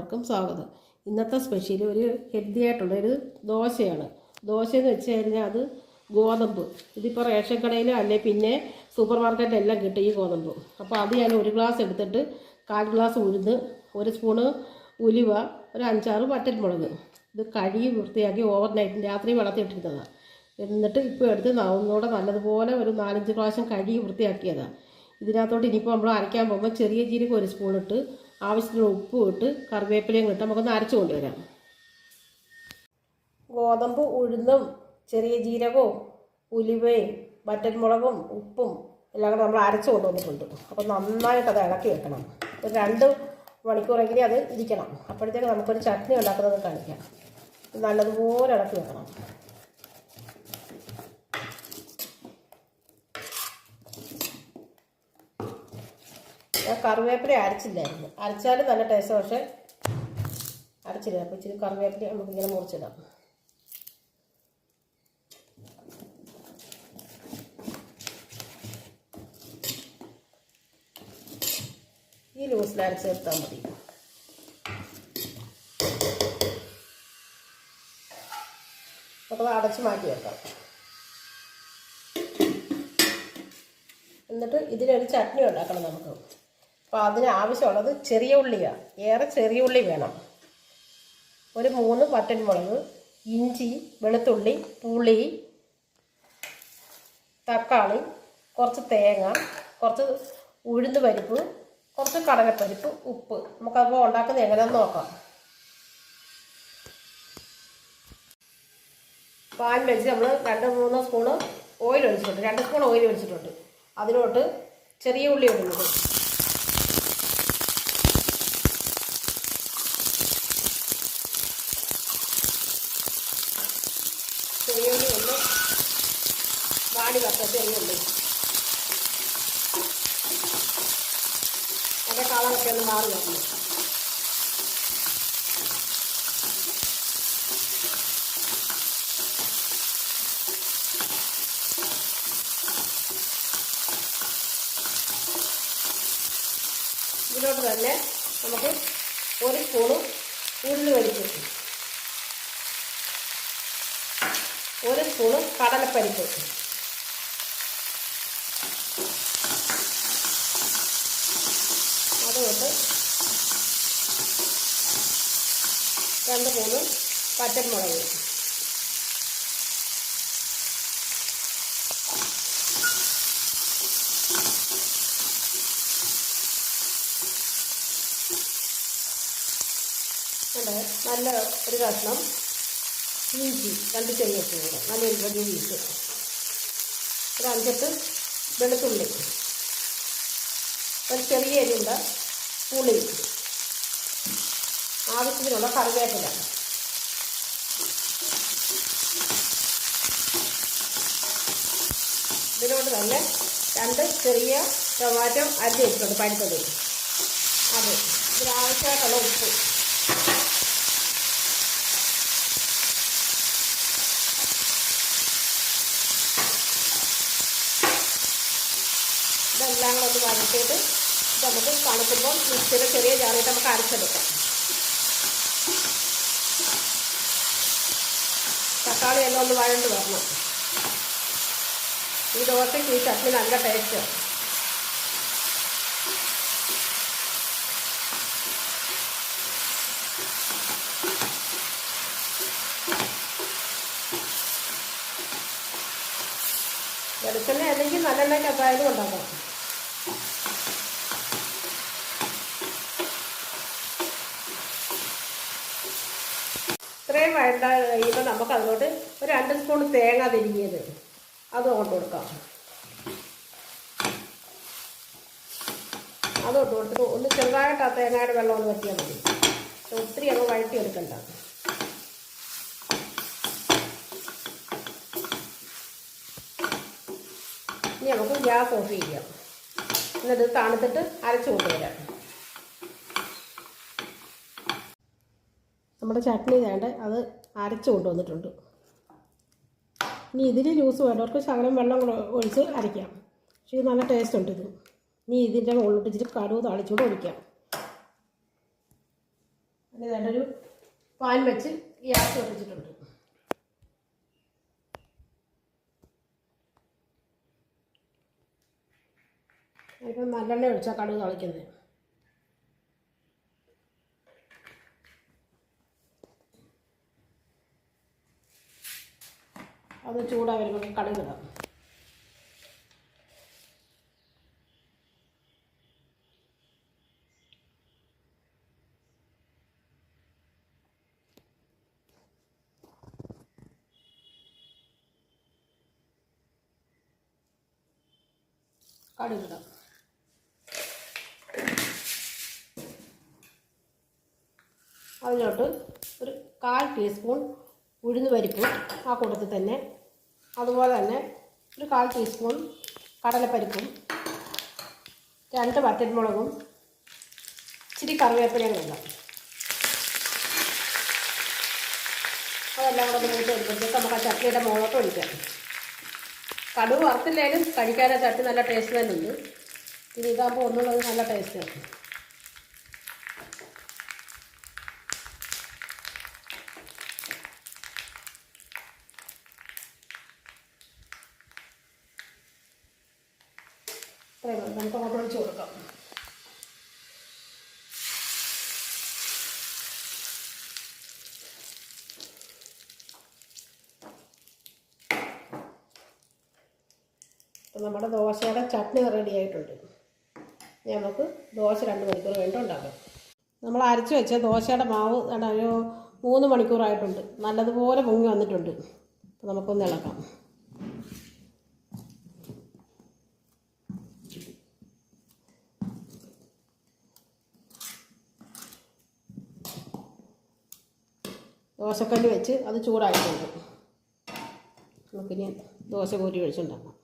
എല്ലാവർക്കും സ്വാഗതം. ഇന്നത്തെ സ്പെഷ്യൽ ഒരു ഹെൽത്തി ആയിട്ടുള്ളൊരു ദോശയാണ്. ദോശയെന്ന് വെച്ച് കഴിഞ്ഞാൽ അത് ഗോതമ്പ്. ഇതിപ്പോൾ റേഷൻ കടയിലും അല്ലെ പിന്നെ സൂപ്പർ മാർക്കറ്റിലെല്ലാം കിട്ടും ഈ ഗോതമ്പ്. അപ്പോൾ അത് ഞാൻ ഒരു ഗ്ലാസ് എടുത്തിട്ട് 1/4 ഗ്ലാസ് ഉഴുന്ന്, 1 സ്പൂണ് ഉലുവ, ഒരു 5-6 വറ്റൽമുളക് ഇത് കഴുകി വൃത്തിയാക്കി ഓവർനൈറ്റ് രാത്രി വെള്ളത്തിട്ടിരുന്നതാണ്. എന്നിട്ട് ഇപ്പോൾ എടുത്ത് ഒന്നുകൂടെ നല്ലതുപോലെ ഒരു 4-5 പ്രാവശ്യം കഴുകി വൃത്തിയാക്കിയതാണ്. ഇതിനകത്തോട്ട് ഇനിയിപ്പോൾ നമ്മൾ അരയ്ക്കാൻ പോകുമ്പോൾ ചെറിയ ജീരകം 1 സ്പൂൺ ഇട്ട്, ആവശ്യത്തിന് ഉപ്പും ഇട്ട് കറിവേപ്പിലയും ഇട്ട് നമുക്കൊന്ന് അരച്ച് കൊണ്ടുവരാം. ഗോതമ്പ്, ഉഴുന്നും ചെറിയ ജീരകവും ഉലുവയും വറ്റൽമുളകും ഉപ്പും എല്ലാം കൂടെ നമ്മൾ അരച്ച് കൊണ്ടുവന്നിട്ടുണ്ട്. അപ്പോൾ നന്നായിട്ട് അത് ഇളക്കി വെക്കണം. ഒരു 2 മണിക്കൂറെങ്കിലും അത് ഇരിക്കണം. അപ്പോഴത്തേക്ക് നമുക്കൊരു ചട്നി ഉണ്ടാക്കുന്നത് കാണിക്കാം. നല്ലതുപോലെ ഇളക്കി വെക്കണം. ഞാൻ കറിവേപ്പില അരച്ചില്ലായിരുന്നു. അരച്ചാലും നല്ല ടേസ്റ്റ്, പക്ഷേ അരച്ചില്ല. അപ്പോൾ ഇച്ചിരി കറിവേപ്പില നമുക്കിങ്ങനെ മുറിച്ചിടാം. ഈ ലൂസിൽ അരച്ച് ചേർത്താൽ മതി. അപ്പോൾ അടച്ച് മാറ്റി വെക്കാം. എന്നിട്ട് ഇതിനൊരു ചട്നി ഉണ്ടാക്കണം നമുക്ക്. അപ്പോൾ അതിന് ആവശ്യമുള്ളത് ചെറിയ ഉള്ളിയാണ്. ഏറെ ചെറിയ ഉള്ളി വേണം. ഒരു 3 വറ്റൽമുളക്, ഇഞ്ചി, വെളുത്തുള്ളി, പുളി, തക്കാളി, കുറച്ച് തേങ്ങ, കുറച്ച് ഉഴുന്ന് പരിപ്പ്, കുറച്ച് കടലപ്പരിപ്പ്, ഉപ്പ്. നമുക്കപ്പോൾ ഉണ്ടാക്കുന്നത് എങ്ങനെയാണെന്ന് നോക്കാം. പാൻ വെച്ച് നമ്മൾ 2-3 സ്പൂണ് ഓയിൽ ഒഴിച്ചിട്ടുണ്ട്. 2 സ്പൂൺ ഓയിൽ ഒഴിച്ചിട്ടുണ്ട്. അതിലോട്ട് ചെറിയ ഉള്ളി ഇടുന്നത്. ചെറിയ ഉള്ളി ഒന്ന് വാടി വരട്ടെ. ചെറിയ ഉള്ളി അതിൻ്റെ കളറൊക്കെ ഒന്ന് മാറി വരണം. ഇതിലോട്ട് തന്നെ നമുക്ക് 1 സ്പൂണ് ഉഴുന്ന് പരിപ്പ്, 1 സ്പൂണ് കടലപ്പരിപ്പ്, അതുകൊണ്ട് 2-3 പച്ചമുളക്, നല്ല ഒരു കഷ്ണം ഇഞ്ചി, 2 ചെറിയ സ്പൂണ്, നല്ല വലിയ പീസ്, ഒരു 5-8 വെളുത്തുള്ളി, ഒരു ചെറിയ എരിവുണ്ട പുളി, ആവശ്യത്തിനുള്ള കറിവേപ്പില. ഇതിനോട് തന്നെ 2 ചെറിയ ടൊമാറ്റോ അരിഞ്ഞ് വെച്ചിട്ടുണ്ട്, പഴുത്തത്. അത് ഇതിനാവശ്യമായിട്ടുള്ള ഉപ്പ്, ഇതെല്ലാം കൂടെ ഒന്ന് വരട്ടിയിട്ട് നമുക്ക് തണുക്കുമ്പോൾ മിക്സിയുടെ ചെറിയ ജാറിയിട്ട് നമുക്ക് അരച്ചെടുക്കാം. തക്കാളി എല്ലാം ഒന്ന് വഴണ്ട് വരണം. ഈ ദോശയ്ക്ക് ഈ ചട്നി നല്ല ടേസ്റ്റാണ്. വെളിച്ചെണ്ണ അല്ലെങ്കിൽ നല്ലെണ്ണയ്ക്കകത്തായാലും ഉണ്ടാക്കണം. ഇത്രയും വഴണ്ട കഴിയുമ്പോൾ നമുക്ക് അതിലോട്ട് ഒരു 2 സ്പൂൺ തേങ്ങ തിരിഞ്ഞത് അത് കൊണ്ട് കൊടുക്കാം. അത് കൊണ്ട് കൊടുത്തിട്ട് ഒന്ന് ചെറുതായിട്ട് ആ തേങ്ങയുടെ വെള്ളം ഒന്ന് വറ്റിയാൽ മതി. ഒത്തിരി അങ്ങ് വഴറ്റിയെടുക്കണ്ട. ഇനി നമുക്ക് ഗ്യാസ് ഓഫ് ചെയ്യാം. എന്നിട്ട് തണുത്തിട്ട് അരച്ച് കൊണ്ടുവരാം. നമ്മുടെ ചട്നി വേണ്ട അത് അരച്ച് കൊണ്ടുവന്നിട്ടുണ്ട്. ഇനി ഇതിൽ ജ്യൂസ് വേണ്ടവർക്ക് ശകലം വെള്ളം ഒഴിച്ച് അരയ്ക്കാം. പക്ഷേ ഇത് നല്ല ടേസ്റ്റ് ഉണ്ട് ഇത്. ഇനി ഇതിൻ്റെ മുകളിലിട്ട് ഇച്ചിരി കടുക് താളിച്ചുകൂടെ ഒഴിക്കാം. ഇനി വേണ്ടൊരു പാൻ വെച്ച് ഗ്യാസ് കത്തിച്ചിട്ടുണ്ട്. ഇപ്പം നല്ലെണ്ണ ഒഴിച്ചാൽ കടുക് തളിക്കുന്നത്. അത് ചൂടായി വരുമ്പോൾ കടുക് ഇടാം. കടുകിടാം. അതിലോട്ട് ഒരു 1/4 ടീസ്പൂൺ ഉഴുന്ന് പരിപ്പ് ആ കൂട്ടത്തിൽ തന്നെ, അതുപോലെ തന്നെ ഒരു 1/4 ടീസ്പൂൺ കടലപ്പരിപ്പും 2 വറ്റൽമുളകും ഇച്ചിരി കറിവേപ്പിലയും ഇടാം. അതെല്ലാം കൂടെ മൂത്ത് വരുമ്പോഴത്തേക്ക് നമുക്ക് ആ ചട്നിയുടെ മുളക് ഒഴിക്കാം. കടുക് വറുത്തില്ലെങ്കിലും കഴിക്കാൻ ആ ചട്നി നല്ല ടേസ്റ്റ് തന്നെ ഉണ്ട്. പിന്നെ ഇതാകുമ്പോൾ ഒന്നുള്ളത് നല്ല ടേസ്റ്റാണ്. നമുക്ക് അങ്ങോട്ട് ഒഴിച്ച് കൊടുക്കാം. അപ്പം നമ്മുടെ ദോശയുടെ ചട്നി റെഡി ആയിട്ടുണ്ട്. നമുക്ക് ദോശ 2 മണിക്കൂർ കഴിഞ്ഞിട്ട് ഉണ്ടാക്കാം. നമ്മൾ അരച്ച് വെച്ച ദോശയുടെ മാവ് ഒരു 3 മണിക്കൂറായിട്ടുണ്ട്. നല്ലതുപോലെ പൊങ്ങി വന്നിട്ടുണ്ട്. അപ്പം നമുക്കൊന്ന് ഇളക്കാം. ദോശക്കല്ല് വെച്ച് അത് ചൂടായിട്ടുണ്ട്. നമുക്കിനി ദോശ കോരി ഒഴിച്ചുണ്ടാക്കാം.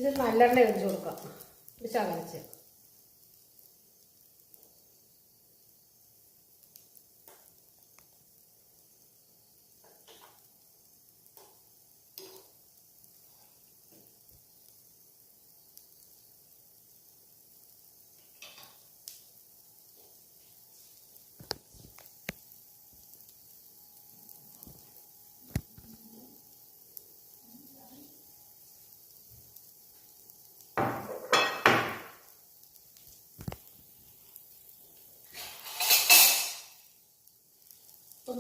ഇത് നല്ലെണ്ണ ഒഴിച്ച് കൊടുക്കാം. ഒരു ചകലച്ച്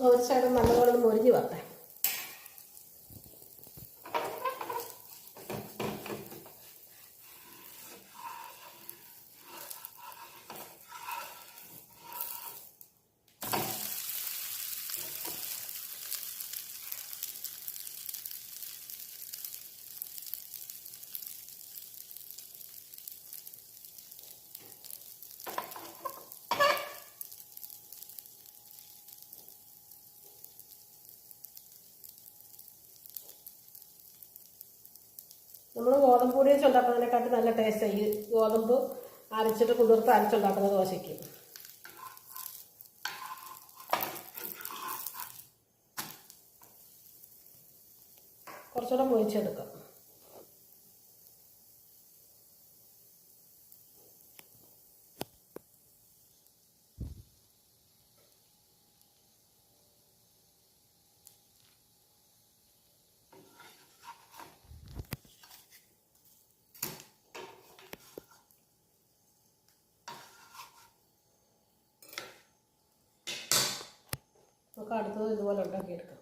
ഒരു സൈഡ് നല്ലപോലെ മൊരിഞ്ഞ് വരട്ടെ. നമ്മൾ ഗോതമ്പ് പൊടി വെച്ച് ഉണ്ടാക്കുന്നതിനെക്കാട്ടി നല്ല ടേസ്റ്റാണ് ഈ ഗോതമ്പ് അരച്ചിട്ട് കുതിർത്ത് അരച്ചുണ്ടാക്കുന്ന ദോശയ്ക്ക്. കുറച്ചുകൂടെ മൊരിച്ചെടുക്കാം. നമുക്ക് അടുത്തത് ഇതുപോലെ ഉണ്ടാക്കിയെടുക്കാം.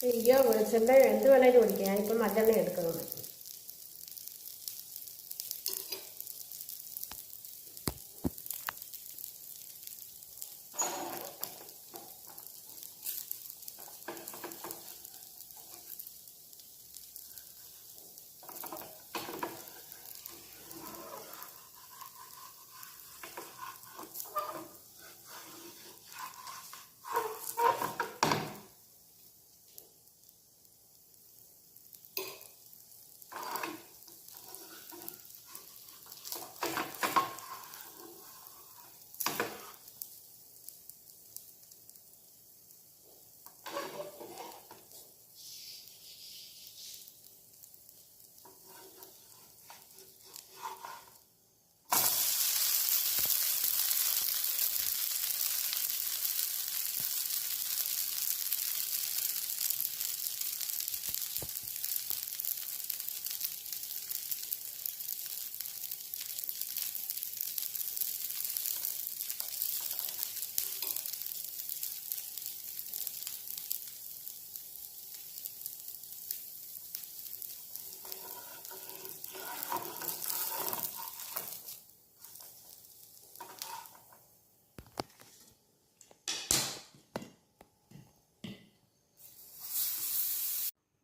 നെയ്യോ വെളിച്ചെണ്ണയോ എന്ത് വേണേലും ഒഴിക്കാം. ഞാനിപ്പം നല്ലെണ്ണ എടുക്കുന്നത്.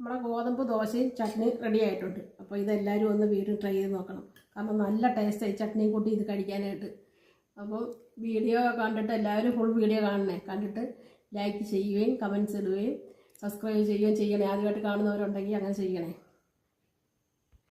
നമ്മുടെ ഗോതമ്പ് ദോശയും ചട്നി റെഡി ആയിട്ടുണ്ട്. അപ്പോൾ ഇതെല്ലാവരും ഒന്ന് വീട്ടിൽ ട്രൈ ചെയ്ത് നോക്കണം. കാരണം നല്ല ടേസ്റ്റായി ചട്നിയും കൂട്ടി ഇത് കഴിക്കാനായിട്ട്. അപ്പോൾ വീഡിയോ കണ്ടിട്ട് എല്ലാവരും ഫുൾ വീഡിയോ കാണണേ. കണ്ടിട്ട് ലൈക്ക് ചെയ്യുകയും കമൻറ്റ്സ് ഇടുകയും സബ്സ്ക്രൈബ് ചെയ്യുകയും ചെയ്യണേ. ആദ്യമായിട്ട് കാണുന്നവരുണ്ടെങ്കിൽ അങ്ങനെ ചെയ്യണേ.